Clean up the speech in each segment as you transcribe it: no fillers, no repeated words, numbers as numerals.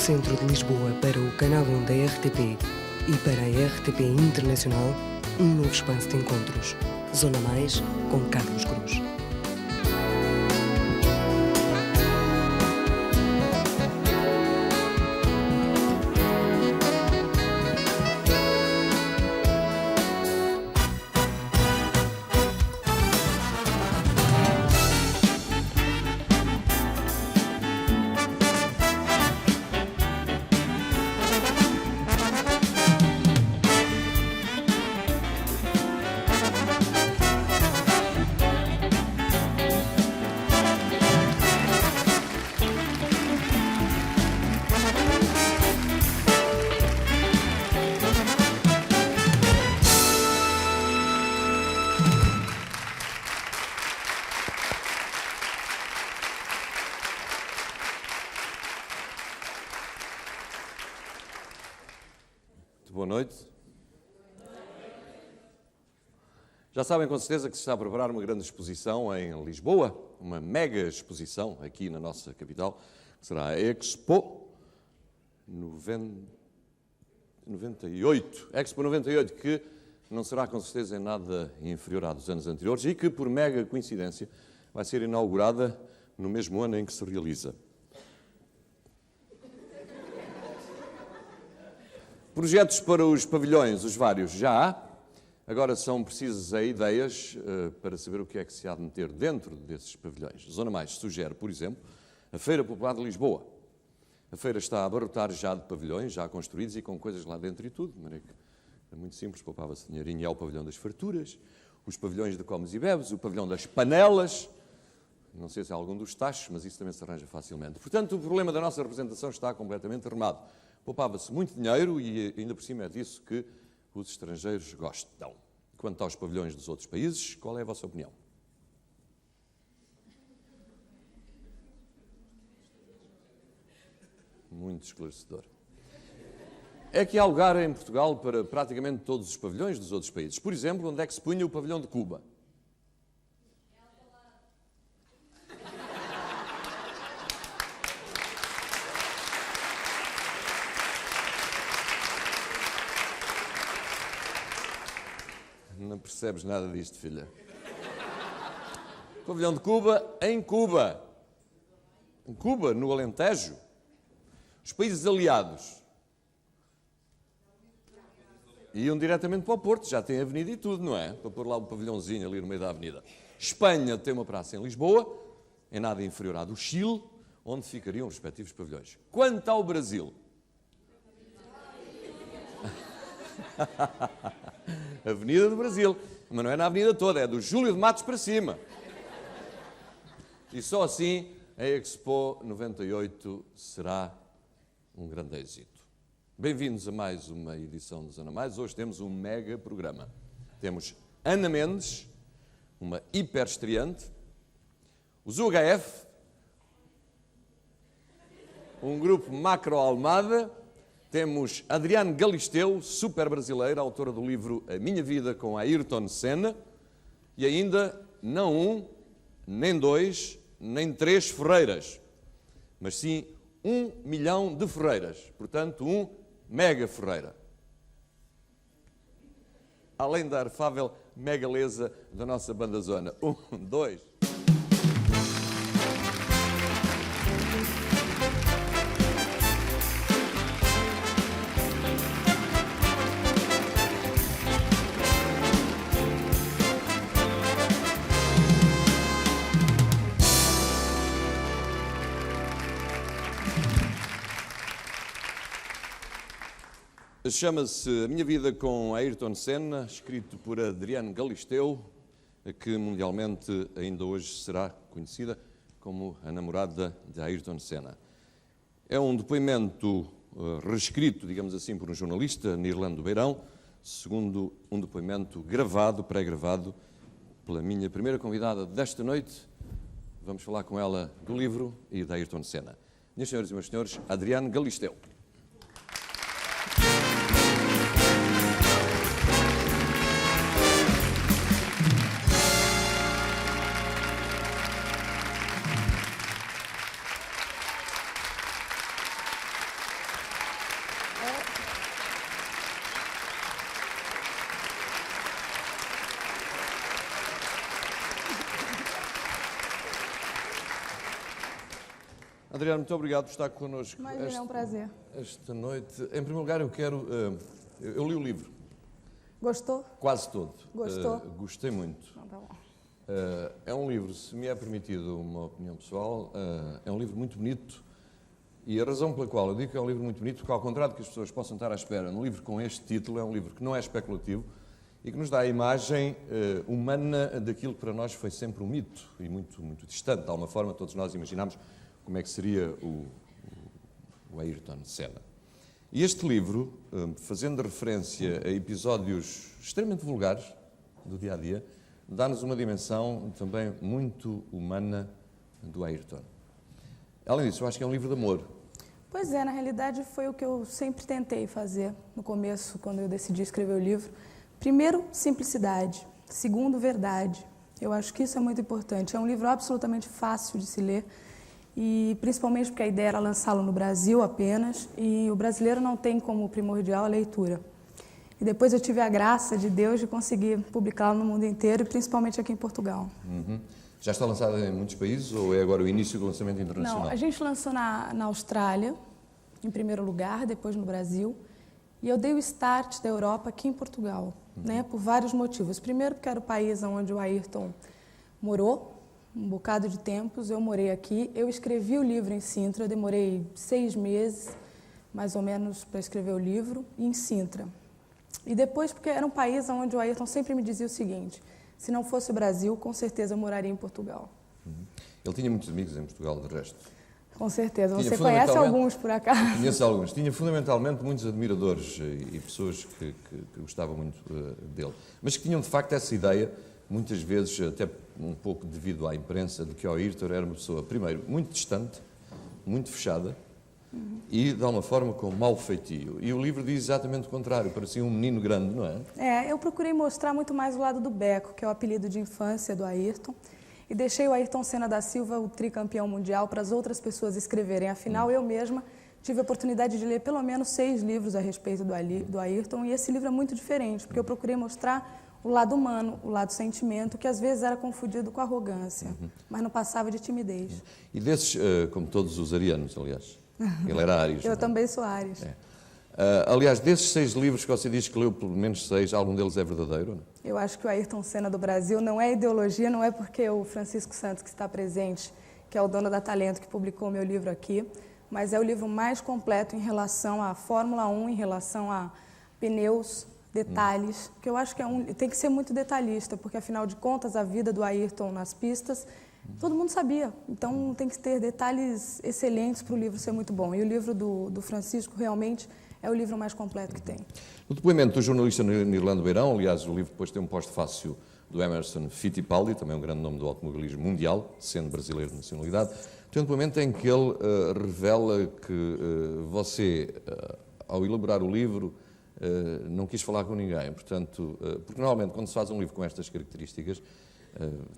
centro de Lisboa para o Canal 1 da RTP e para a RTP Internacional, um novo espaço de encontros. Zona Mais, com Carlos Cruz. Boa noite. Já sabem com certeza que se está a preparar uma grande exposição em Lisboa, uma mega exposição aqui na nossa capital, que será a Expo 98. Expo 98, que não será com certeza em nada inferior à dos anos anteriores e que, por mega coincidência, vai ser inaugurada no mesmo ano em que se realiza. Projetos para os pavilhões, os vários, já há. Agora são precisas ideias para saber o que é que se há de meter dentro desses pavilhões. Zona Mais sugere, por exemplo, a Feira Popular de Lisboa. A feira está a abarrotar já de pavilhões, já construídos e com coisas lá dentro e tudo. De maneira que é muito simples, poupava-se dinheirinho. E há o pavilhão das farturas, os pavilhões de comes e bebes, o pavilhão das panelas. Não sei se há algum dos tachos, mas isso também se arranja facilmente. Portanto, o problema da nossa representação está completamente arrumado. Poupava-se muito dinheiro e ainda por cima é disso que os estrangeiros gostam. Quanto aos pavilhões dos outros países, qual é a vossa opinião? Muito esclarecedor. É que há lugar em Portugal para praticamente todos os pavilhões dos outros países. Por exemplo, onde é que se punha o pavilhão de Cuba? Não percebes nada disto, filha. Pavilhão de Cuba, em Cuba. Em Cuba, no Alentejo. Os países aliados iam diretamente para o Porto, já tem avenida e tudo, não é? Para pôr lá um pavilhãozinho ali no meio da avenida. Espanha tem uma praça em Lisboa, em nada inferior à do Chile, onde ficariam os respectivos pavilhões. Quanto ao Brasil... Avenida do Brasil, mas não é na avenida toda, é do Júlio de Matos para cima. E só assim a Expo 98 será um grande êxito. Bem-vindos a mais uma edição do Zona Mais. Hoje temos um mega programa. Temos Ana Mendes, uma hiper estreante, os UHF, um grupo Macro Almada. Temos Adriane Galisteu, super brasileira, autora do livro A Minha Vida com Ayrton Senna, e ainda não um, nem dois, nem três Ferreiras, mas sim 1 milhão de Ferreiras, portanto um mega Ferreira. Além da arfável megaleza da nossa banda Zona. 1, 2... Chama-se A Minha Vida com Ayrton Senna, escrito por Adriane Galisteu, que mundialmente ainda hoje será conhecida como a namorada de Ayrton Senna. É um depoimento reescrito, digamos assim, por um jornalista, Nirlando Beirão, segundo um depoimento gravado, pré-gravado, pela minha primeira convidada desta noite. Vamos falar com ela do livro e de Ayrton Senna. Minhas senhoras e meus senhores, Adriane Galisteu. Adriana, muito obrigado por estar connosco. Imagina, é um prazer. Esta noite. Em primeiro lugar, eu li o livro. Gostou? Quase todo. Gostou? Gostei muito. Então, tá bom. É um livro, se me é permitido uma opinião pessoal, é um livro muito bonito. E a razão pela qual eu digo que é um livro muito bonito, porque ao contrário do que as pessoas possam estar à espera, um livro com este título é um livro que não é especulativo e que nos dá a imagem humana daquilo que para nós foi sempre um mito e muito, muito distante. De alguma forma, todos nós imaginámos como é que seria o Ayrton Senna. E este livro, fazendo referência a episódios extremamente vulgares do dia-a-dia, dá-nos uma dimensão também muito humana do Ayrton. Além disso, eu acho que é um livro de amor. Pois é, na realidade foi o que eu sempre tentei fazer no começo, quando eu decidi escrever o livro. Primeiro, simplicidade. Segundo, verdade. Eu acho que isso é muito importante. É um livro absolutamente fácil de se ler, e principalmente porque a ideia era lançá-lo no Brasil apenas, e o brasileiro não tem como primordial a leitura. E depois eu tive a graça de Deus de conseguir publicá-lo no mundo inteiro, e principalmente aqui em Portugal. Uhum. Já está lançado em muitos países ou é agora o início do lançamento internacional? Não, a gente lançou na Austrália, em primeiro lugar, depois no Brasil, e eu dei o start da Europa aqui em Portugal, né, por vários motivos. Primeiro, porque era o país onde o Ayrton morou, um bocado de tempos, eu morei aqui, eu escrevi o livro em Sintra, eu demorei 6 meses, mais ou menos, para escrever o livro, em Sintra. E depois, porque era um país onde o Ayrton sempre me dizia o seguinte: se não fosse o Brasil, com certeza eu moraria em Portugal. Ele tinha muitos amigos em Portugal, de resto. Com certeza. Tinha Você conhece alguns, por acaso? Conheço alguns. Tinha fundamentalmente muitos admiradores e pessoas que gostavam muito dele. Mas que tinham, de facto, essa ideia, muitas vezes, até um pouco devido à imprensa, de que o Ayrton era uma pessoa, primeiro, muito distante, muito fechada, e, de alguma forma, com mau feitio. E o livro diz exatamente o contrário, parecia um menino grande, não é? Eu procurei mostrar muito mais o lado do Beco, que é o apelido de infância do Ayrton, e deixei o Ayrton Senna da Silva, o tricampeão mundial, para as outras pessoas escreverem. Afinal, eu mesma tive a oportunidade de ler pelo menos 6 livros a respeito do Ayrton, e esse livro é muito diferente, porque eu procurei mostrar o lado humano, o lado sentimento, que às vezes era confundido com arrogância, mas não passava de timidez. E desses, como todos os arianos, aliás, ele era Áries. Eu também sou Áries. Aliás, desses 6 livros que você diz que leu, pelo menos 6, algum deles é verdadeiro? Não? Eu acho que o Ayrton Senna do Brasil não é ideologia, não é porque o Francisco Santos, que está presente, que é o dono da Talento, que publicou o meu livro aqui, mas é o livro mais completo em relação à Fórmula 1, em relação a pneus, detalhes, que eu acho que tem que ser muito detalhista, porque afinal de contas a vida do Ayrton nas pistas todo mundo sabia, então tem que ter detalhes excelentes para o livro ser muito bom. E o livro do Francisco realmente é o livro mais completo que tem. No depoimento do jornalista Nirlando Beirão, aliás, o livro depois tem um pós-fácio do Emerson Fittipaldi, também um grande nome do automobilismo mundial, sendo brasileiro de nacionalidade, tem um depoimento em que ele revela que você, ao elaborar o livro, não quis falar com ninguém. Portanto, porque normalmente quando se faz um livro com estas características,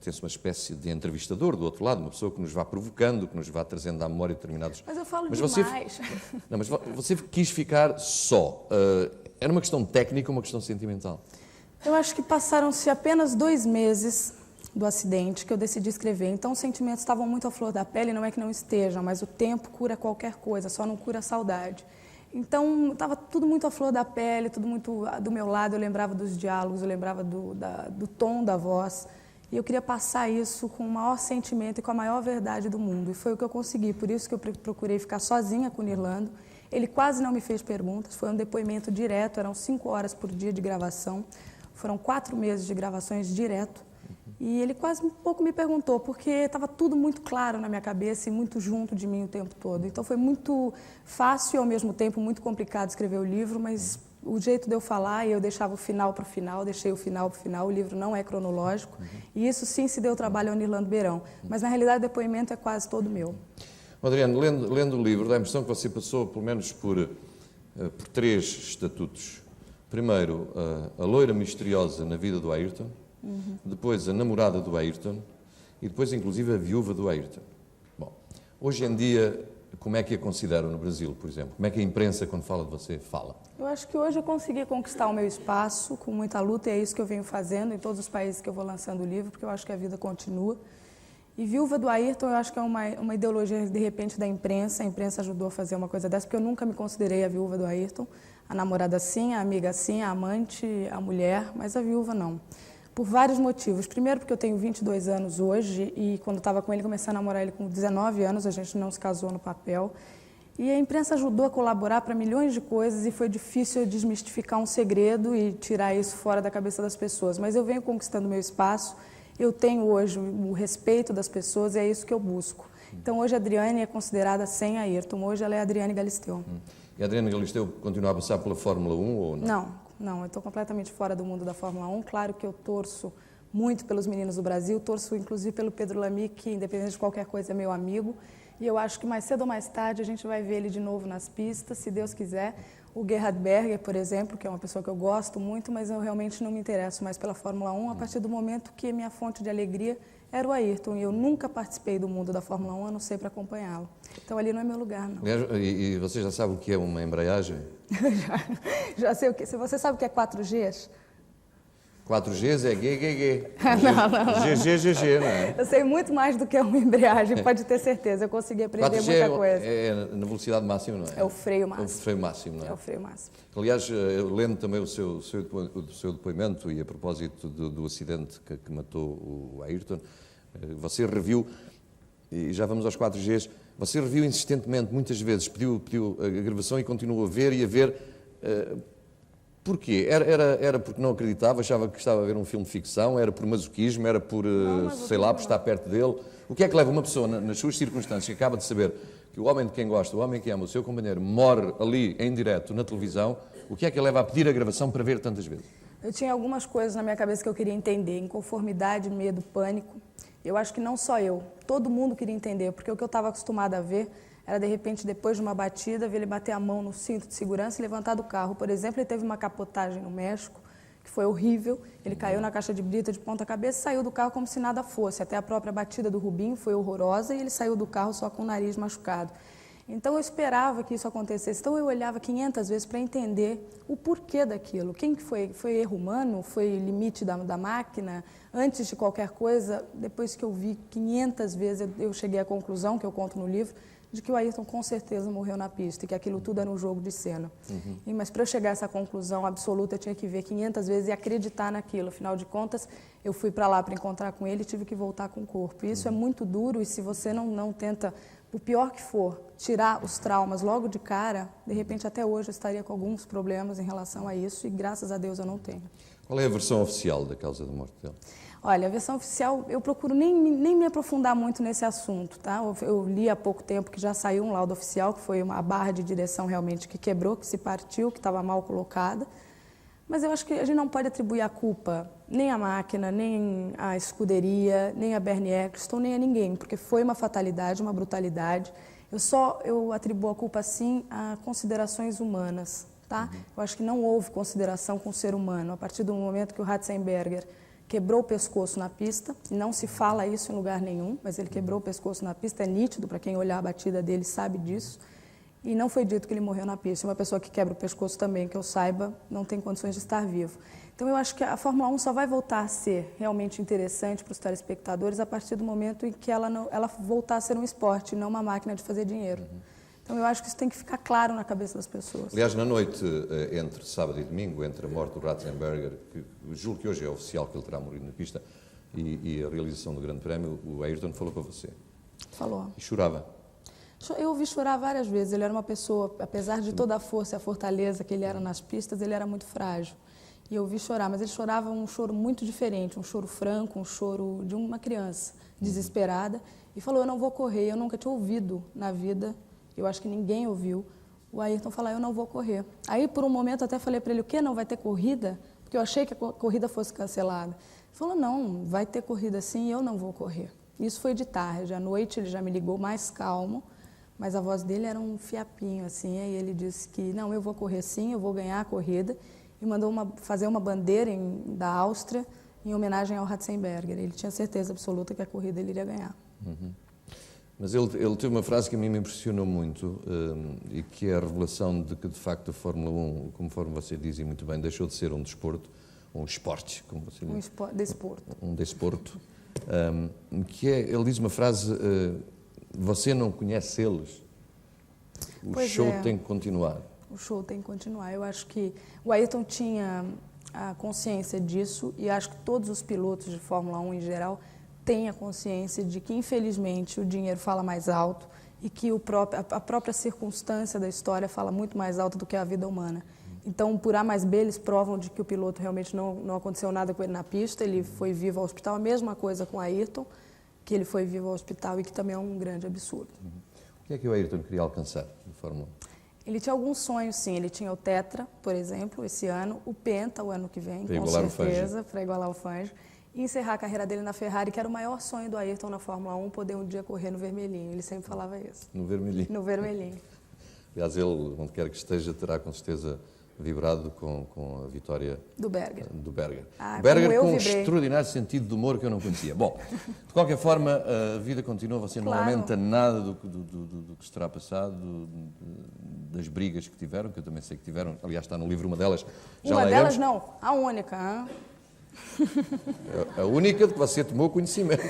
tem-se uma espécie de entrevistador do outro lado, uma pessoa que nos vá provocando, que nos vá trazendo à memória determinados... Mas eu falo demais. Não, mas você quis ficar só. Era uma questão técnica ou uma questão sentimental? Eu acho que passaram-se apenas 2 meses do acidente que eu decidi escrever. Então os sentimentos estavam muito à flor da pele, não é que não estejam, mas o tempo cura qualquer coisa, só não cura a saudade. Então estava tudo muito à flor da pele, tudo muito do meu lado, eu lembrava dos diálogos, eu lembrava do tom da voz. E eu queria passar isso com o maior sentimento e com a maior verdade do mundo. E foi o que eu consegui, por isso que eu procurei ficar sozinha com o Nirlando. Ele quase não me fez perguntas, foi um depoimento direto, eram 5 horas por dia de gravação. Foram 4 meses de gravações direto. E ele quase um pouco me perguntou, porque estava tudo muito claro na minha cabeça e muito junto de mim o tempo todo. Então foi muito fácil e ao mesmo tempo muito complicado escrever o livro, mas o jeito de eu falar, e eu deixava o final para o final, deixei o final para o final, o livro não é cronológico, e isso sim se deu trabalho ao Nirlando Beirão. Mas na realidade o depoimento é quase todo meu. Adriano, lendo o livro, dá a impressão que você passou pelo menos por 3 estatutos. Primeiro, a loira misteriosa na vida do Ayrton, depois a namorada do Ayrton e depois inclusive a viúva do Ayrton. Bom, hoje em dia, como é que a consideram no Brasil, por exemplo? Como é que a imprensa, quando fala de você, fala? Eu acho que hoje eu consegui conquistar o meu espaço com muita luta, e é isso que eu venho fazendo em todos os países que eu vou lançando o livro, porque eu acho que a vida continua. E viúva do Ayrton, eu acho que é uma ideologia, de repente, da imprensa. A imprensa ajudou a fazer uma coisa dessa, porque eu nunca me considerei a viúva do Ayrton. A namorada sim, a amiga sim, a amante, a mulher, mas a viúva não. Por vários motivos. Primeiro, porque eu tenho 22 anos hoje e quando estava com ele, comecei a namorar ele com 19 anos, a gente não se casou no papel. E a imprensa ajudou a colaborar para milhões de coisas e foi difícil desmistificar um segredo e tirar isso fora da cabeça das pessoas. Mas eu venho conquistando meu espaço, eu tenho hoje o respeito das pessoas e é isso que eu busco. Então hoje a Adriane é considerada sem Ayrton, hoje ela é a Adriane Galisteu. E a Adriane Galisteu continua a passar pela Fórmula 1 ou não? Não, eu estou completamente fora do mundo da Fórmula 1. Claro que eu torço muito pelos meninos do Brasil, torço inclusive pelo Pedro Lamy, que independente de qualquer coisa é meu amigo. E eu acho que mais cedo ou mais tarde a gente vai ver ele de novo nas pistas, se Deus quiser. O Gerhard Berger, por exemplo, que é uma pessoa que eu gosto muito, mas eu realmente não me interesso mais pela Fórmula 1 a partir do momento que a minha fonte de alegria era o Ayrton. E eu nunca participei do mundo da Fórmula 1, a não ser para acompanhá-lo. Então ali não é meu lugar, não. E você já sabe o que é uma embreagem? Já sei o que. Se você sabe o que é 4Gs? 4Gs é GGG. Não. GGGG, não é? Eu sei muito mais do que uma embreagem, pode ter certeza. Eu consegui aprender 4G muita coisa. é na velocidade máxima, não é? É o freio máximo. É o freio máximo, não é? É o freio máximo. Aliás, lendo também o seu depoimento e a propósito do acidente que matou o Ayrton, você reviu, e já vamos aos 4Gs, você reviu insistentemente, muitas vezes, pediu a gravação e continuou a ver e a ver. Porquê? Era porque não acreditava, achava que estava a ver um filme de ficção, era por masoquismo, era por, sei lá, por estar perto dele. O que é que leva uma pessoa, nas suas circunstâncias, que acaba de saber que o homem de quem gosta, o homem que ama o seu companheiro, morre ali em direto na televisão, o que é que leva a pedir a gravação para ver tantas vezes? Eu tinha algumas coisas na minha cabeça que eu queria entender, inconformidade, medo, pânico. Eu acho que não só eu, todo mundo queria entender, porque o que eu estava acostumada a ver era, de repente, depois de uma batida, ver ele bater a mão no cinto de segurança e levantar do carro. Por exemplo, ele teve uma capotagem no México, que foi horrível. Ele caiu na caixa de brita de ponta cabeça e saiu do carro como se nada fosse. Até a própria batida do Rubinho foi horrorosa e ele saiu do carro só com o nariz machucado. Então, eu esperava que isso acontecesse. Então, eu olhava 500 vezes para entender o porquê daquilo. Quem que foi? Foi erro humano? Foi limite da máquina? Antes de qualquer coisa, depois que eu vi 500 vezes, eu cheguei à conclusão, que eu conto no livro, de que o Ayrton com certeza morreu na pista e que aquilo tudo era um jogo de cena. Mas para eu chegar a essa conclusão absoluta, eu tinha que ver 500 vezes e acreditar naquilo. Afinal de contas, eu fui para lá para encontrar com ele e tive que voltar com o corpo. E isso é muito duro e se você não tenta, o pior que for, tirar os traumas logo de cara, de repente até hoje eu estaria com alguns problemas em relação a isso e graças a Deus eu não tenho. Qual é a versão oficial da causa da morte dele? Olha, a versão oficial, eu procuro nem me aprofundar muito nesse assunto, tá? Eu li há pouco tempo que já saiu um laudo oficial, que foi a barra de direção realmente que quebrou, que se partiu, que estava mal colocada. Mas eu acho que a gente não pode atribuir a culpa nem à máquina, nem à escuderia, nem a Bernie Eccleston, nem a ninguém, porque foi uma fatalidade, uma brutalidade. Eu atribuo a culpa, sim, a considerações humanas, tá? Eu acho que não houve consideração com o ser humano. A partir do momento que o Ratzenberger quebrou o pescoço na pista, não se fala isso em lugar nenhum, mas ele quebrou o pescoço na pista, é nítido, para quem olhar a batida dele sabe disso, e não foi dito que ele morreu na pista. Uma pessoa que quebra o pescoço também, que eu saiba, não tem condições de estar vivo. Então eu acho que a Fórmula 1 só vai voltar a ser realmente interessante para os telespectadores a partir do momento em que ela voltar a ser um esporte, não uma máquina de fazer dinheiro. Então eu acho que isso tem que ficar claro na cabeça das pessoas. Aliás, na noite entre sábado e domingo, entre a morte do Ratzenberger, que julgo que hoje é oficial que ele terá morrido na pista, e a realização do Grande Prémio, o Ayrton falou para você. Falou. E chorava. Eu ouvi chorar várias vezes. Ele era uma pessoa, apesar de toda a força e a fortaleza que ele era nas pistas, ele era muito frágil. E eu ouvi chorar, mas ele chorava um choro muito diferente, um choro franco, um choro de uma criança desesperada. E falou, eu não vou correr. Eu nunca tinha ouvido na vida, eu acho que ninguém ouviu, o Ayrton falar, eu não vou correr. Aí, por um momento, até falei para ele, o quê? Não vai ter corrida? Porque eu achei que a corrida fosse cancelada. Ele falou, não, vai ter corrida sim e eu não vou correr. Isso foi de tarde. À noite ele já me ligou mais calmo, mas a voz dele era um fiapinho, assim. Aí ele disse que, não, eu vou correr sim, eu vou ganhar a corrida. E mandou fazer uma bandeira da Áustria em homenagem ao Ratzenberger. Ele tinha certeza absoluta que a corrida ele iria ganhar. Mas ele teve uma frase que a mim me impressionou muito e que é a revelação de que, de facto, a Fórmula 1, conforme você dizia muito bem, deixou de ser um desporto, um esporte, como você diz. Desporto. Um desporto, Ele diz uma frase, você não conhece eles, o show tem que continuar. O show tem que continuar. Eu acho que o Ayrton tinha a consciência disso e acho que todos os pilotos de Fórmula 1 em geral têm a consciência de que, infelizmente, o dinheiro fala mais alto e que a própria circunstância da história fala muito mais alto do que a vida humana. Então, por A mais B, eles provam de que o piloto realmente não aconteceu nada com ele na pista, ele foi vivo ao hospital. A mesma coisa com o Ayrton, que ele foi vivo ao hospital e que também é um grande absurdo. O que é que o Ayrton queria alcançar na Fórmula 1? Ele tinha alguns sonhos, sim. Ele tinha o Tetra, por exemplo, esse ano, o Penta, o ano que vem, com certeza, para igualar o Fangio, e encerrar a carreira dele na Ferrari, que era o maior sonho do Ayrton na Fórmula 1, poder um dia correr no vermelhinho. Ele sempre falava isso. No vermelhinho? No vermelhinho. Aliás, ele, onde quer que esteja, terá com certeza vibrado com a vitória do Berger. O Berger com um extraordinário sentido de humor que eu não conhecia. Bom, de qualquer forma, a vida continua, você não lamenta nada do que se terá passado, das brigas que tiveram, que eu também sei que tiveram, aliás está no livro uma delas. Uma delas não, a única. Hein? A única de que você tomou conhecimento.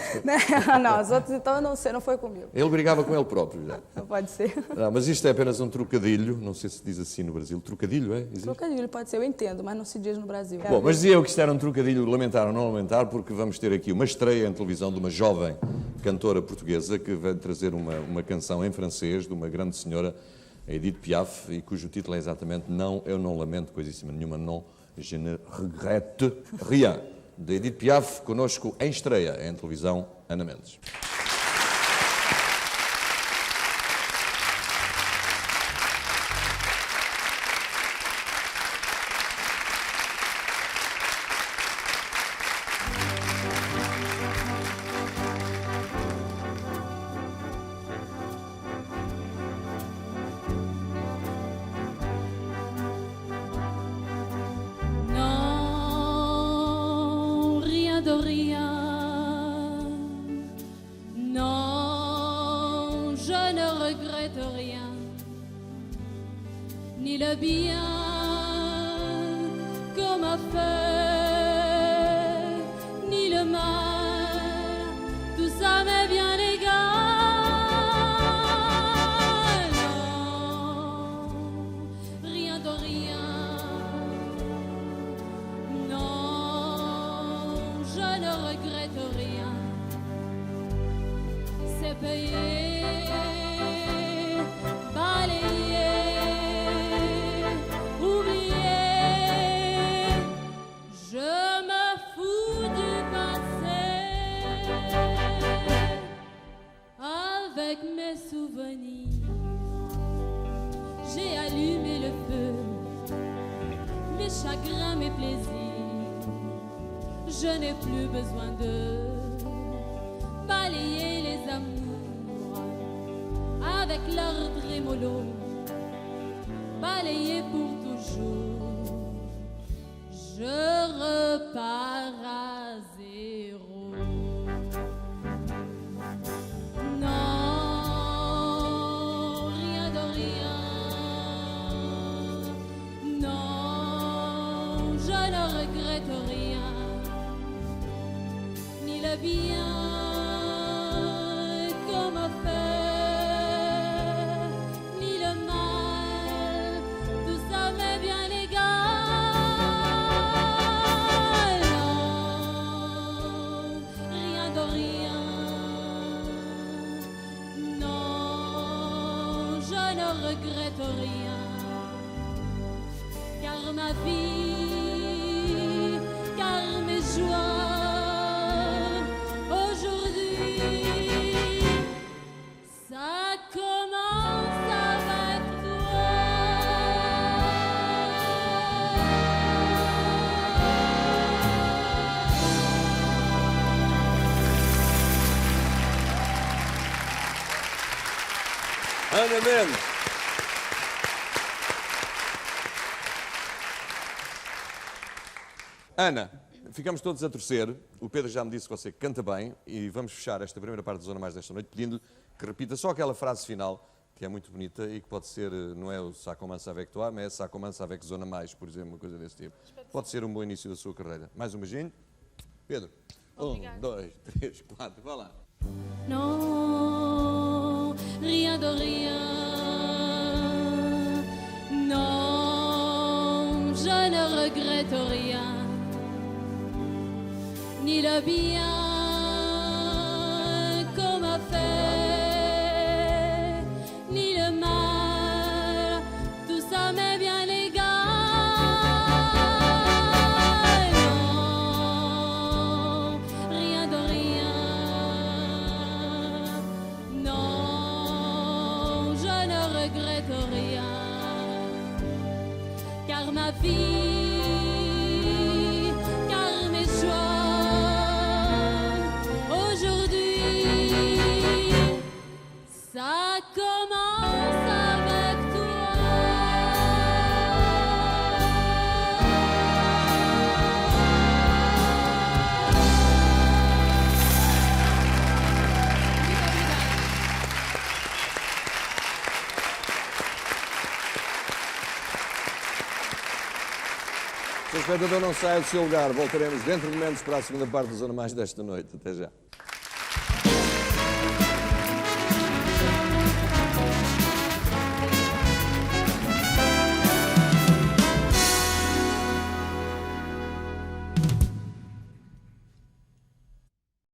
Não, as outras então eu não sei, não foi comigo. Ele brigava com ele próprio já. Não pode ser. Não, mas isto é apenas um trocadilho, não sei se diz assim no Brasil. Trocadilho, é? Existe? Trocadilho pode ser, eu entendo, mas não se diz no Brasil. Bom, mas dizia eu que isto era um trocadilho, lamentar ou não lamentar, porque vamos ter aqui uma estreia em televisão de uma jovem cantora portuguesa que vai trazer uma canção em francês de uma grande senhora, a Edith Piaf, e cujo título é exatamente Não, eu não lamento coisíssima nenhuma, não, je ne regrette rien. De Edith Piaf, conosco em estreia em televisão, Ana Mendes. Ni le bien qu'on m'a fait, ni le mal, tout ça m'est bien égal. Non, rien de rien. Non, je ne regrette rien. C'est payé, balayé. Avec mes souvenirs, j'ai allumé le feu, mes chagrins, mes plaisirs. Je n'ai plus besoin de balayer les amours avec leur trémolo, balayer pour toujours. Je repars à zéro. Rien, ni le bien qu'on m'a fait, ni le mal, tout ça m'est bien égal. Non, rien de rien. Non, je ne regrette rien, car ma vie, mes joies aujourd'hui, ça commence avec toi. Ana Mendes. Ana, ficamos todos a torcer. O Pedro já me disse que você canta bem e vamos fechar esta primeira parte da Zona Mais desta noite pedindo-lhe que repita só aquela frase final que é muito bonita e que pode ser, não é o Ça commence avec toi, mas é Ça commence avec Zona Mais, por exemplo, uma coisa desse tipo. Pode ser um bom início da sua carreira. Mais um beijinho. Pedro. 1, 2, 3, 4, vá lá. Non, rien de rien. Non, je ne regrette rien. Ni le bien qu'on m'a fait, ni le mal, tout ça m'est bien égal. Non, rien de rien. Non, je ne regrette rien, car ma vie, car mes choix, ça commence avec toi. Se o espectador não sai do seu lugar, voltaremos dentro de momentos para a segunda parte da Zona Mais desta noite. Até já.